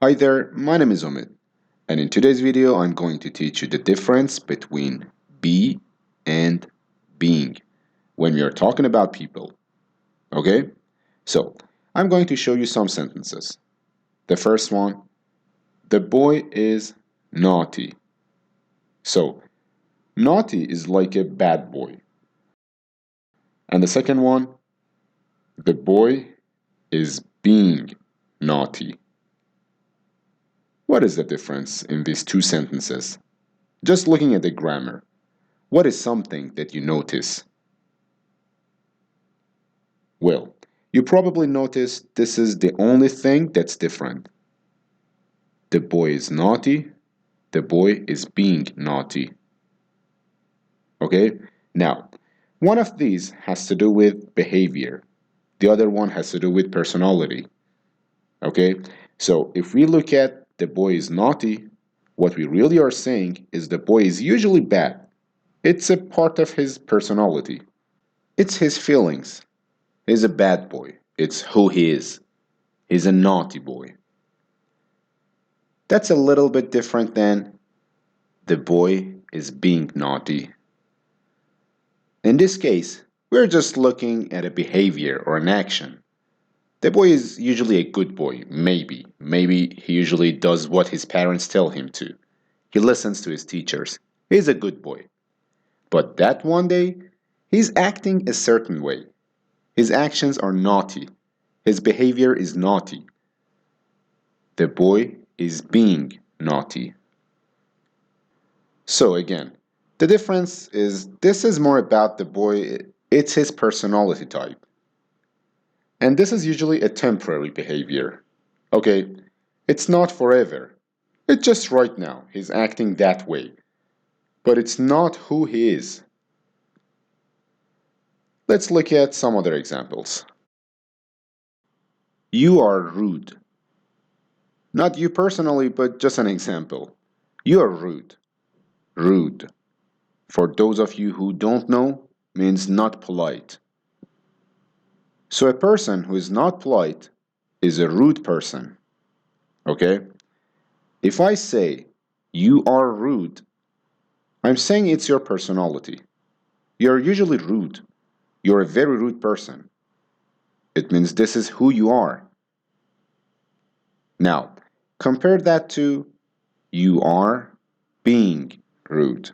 Hi there, my name is Omid, and in today's video I'm going to teach you the difference between be and being when we are talking about people. Okay? So, I'm going to show you some sentences. The first one, the boy is naughty. So, naughty is like a bad boy. And the second one, the boy is being naughty. What is the difference in these two sentences? Just looking at the grammar. What is something that you notice? Well, you probably noticed this is the only thing that's different. The boy is naughty, the boy is being naughty. Okay? Now, one of these has to do with behavior, the other one has to do with personality. Okay? So, if we look at the boy is naughty, what we really are saying is the boy is usually bad. It's a part of his personality, it's his feelings. He's a bad boy. It's who he is. He's a naughty boy. That's a little bit different than the boy is being naughty. In this case, we're just looking at a behavior or an action. The boy is usually a good boy, maybe. Maybe he usually does what his parents tell him to. He listens to his teachers. He's a good boy. But that one day, he's acting a certain way. His actions are naughty. His behavior is naughty. The boy is being naughty. So again, the difference is this is more about the boy, it's his personality type. And this is usually a temporary behavior. Okay, it's not forever. It's just right now. He's acting that way. But it's not who he is. Let's look at some other examples. You are rude. Not you personally, but just an example. You are rude. Rude. For those of you who don't know, means not polite. So a person who is not polite is a rude person. Okay? If I say you are rude, I'm saying it's your personality. You're usually rude. You're a very rude person. It means this is who you are. Now, compare that to you are being rude.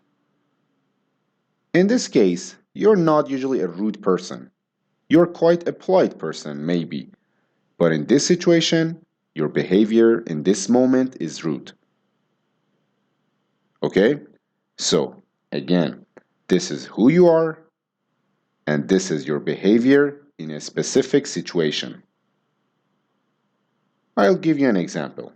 In this case, you're not usually a rude person. You're quite a polite person, maybe. But in this situation, your behavior in this moment is rude. Okay? So, again, this is who you are, and this is your behavior in a specific situation. I'll give you an example.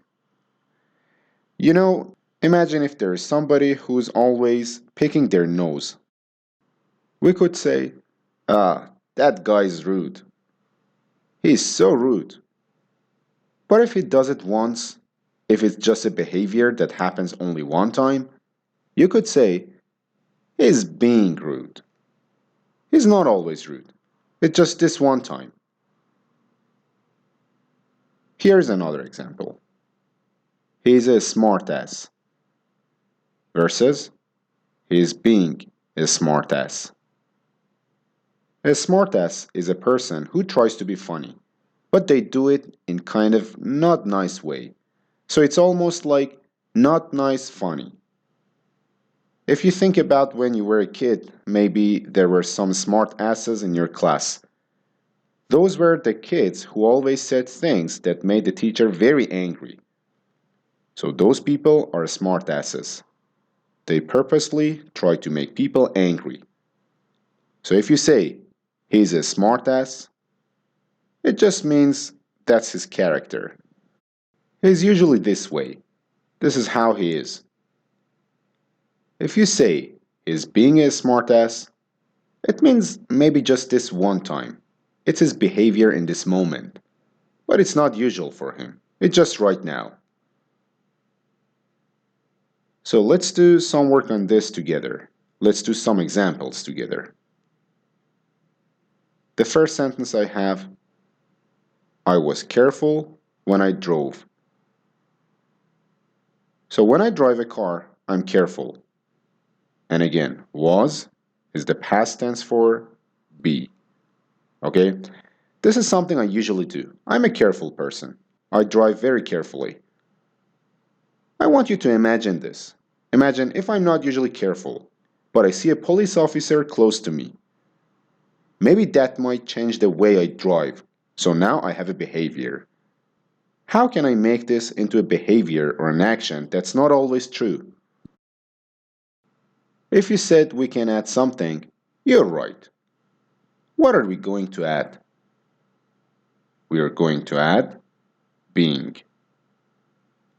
Imagine if there is somebody who's always picking their nose. We could say, that guy's rude. He's so rude. But if he does it once, if it's just a behavior that happens only one time, you could say, he's being rude. He's not always rude. It's just this one time. Here's another example. He's a smartass versus he's being a smartass. A smartass is a person who tries to be funny, but they do it in kind of not nice way. So it's almost like not nice funny. If you think about when you were a kid, maybe there were some smart asses in your class. Those were the kids who always said things that made the teacher very angry. So those people are smart asses. They purposely try to make people angry. So if you say, he's a smartass, it just means that's his character. He's usually this way. This is how he is. If you say, he's being a smartass, it means maybe just this one time. It's his behavior in this moment. But it's not usual for him. It's just right now. So let's do some work on this together. Let's do some examples together. The first sentence I have, I was careful when I drove. So when I drive a car, I'm careful. And again, was is the past tense for be. Okay? This is something I usually do. I'm a careful person. I drive very carefully. I want you to imagine this. Imagine if I'm not usually careful, but I see a police officer close to me. Maybe that might change the way I drive, so now I have a behavior. How can I make this into a behavior or an action that's not always true? If you said we can add something, you're right. What are we going to add? We are going to add being.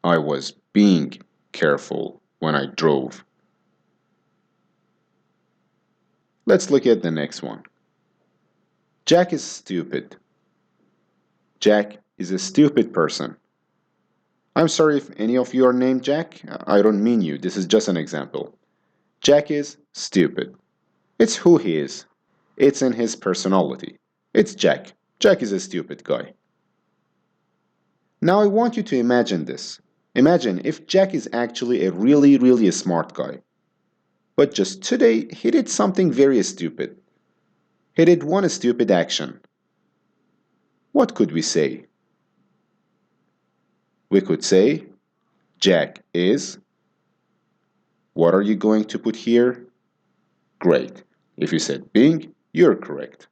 I was being careful when I drove. Let's look at the next one. Jack is stupid. Jack is a stupid person. I'm sorry if any of you are named Jack. I don't mean you. This is just an example. Jack is stupid. It's who he is. It's in his personality. It's Jack. Jack is a stupid guy. Now I want you to imagine this. Imagine if Jack is actually a really smart guy. But just today, he did something very stupid. He did one stupid action. What could we say? We could say, Jack is. What are you going to put here? Great. If you said being, you're correct.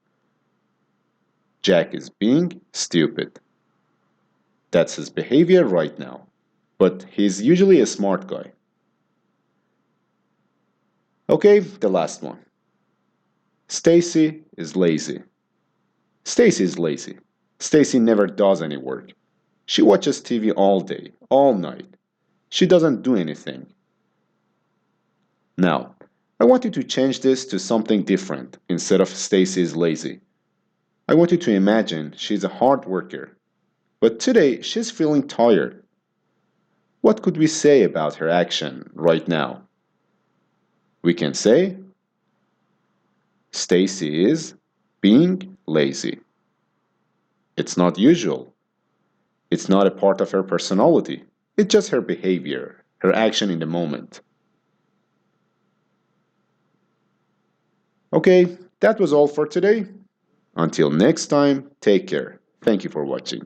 Jack is being stupid. That's his behavior right now. But he's usually a smart guy. Okay, the last one. Stacy is lazy. Stacy is lazy. Stacy never does any work. She watches TV all day, all night. She doesn't do anything. Now, I want you to change this to something different instead of Stacy is lazy. I want you to imagine she's a hard worker, but today she's feeling tired. What could we say about her action right now? We can say, Stacy is being lazy. It's not usual. It's not a part of her personality. It's just her behavior, her action in the moment. Okay, that was all for today. Until next time, take care. Thank you for watching.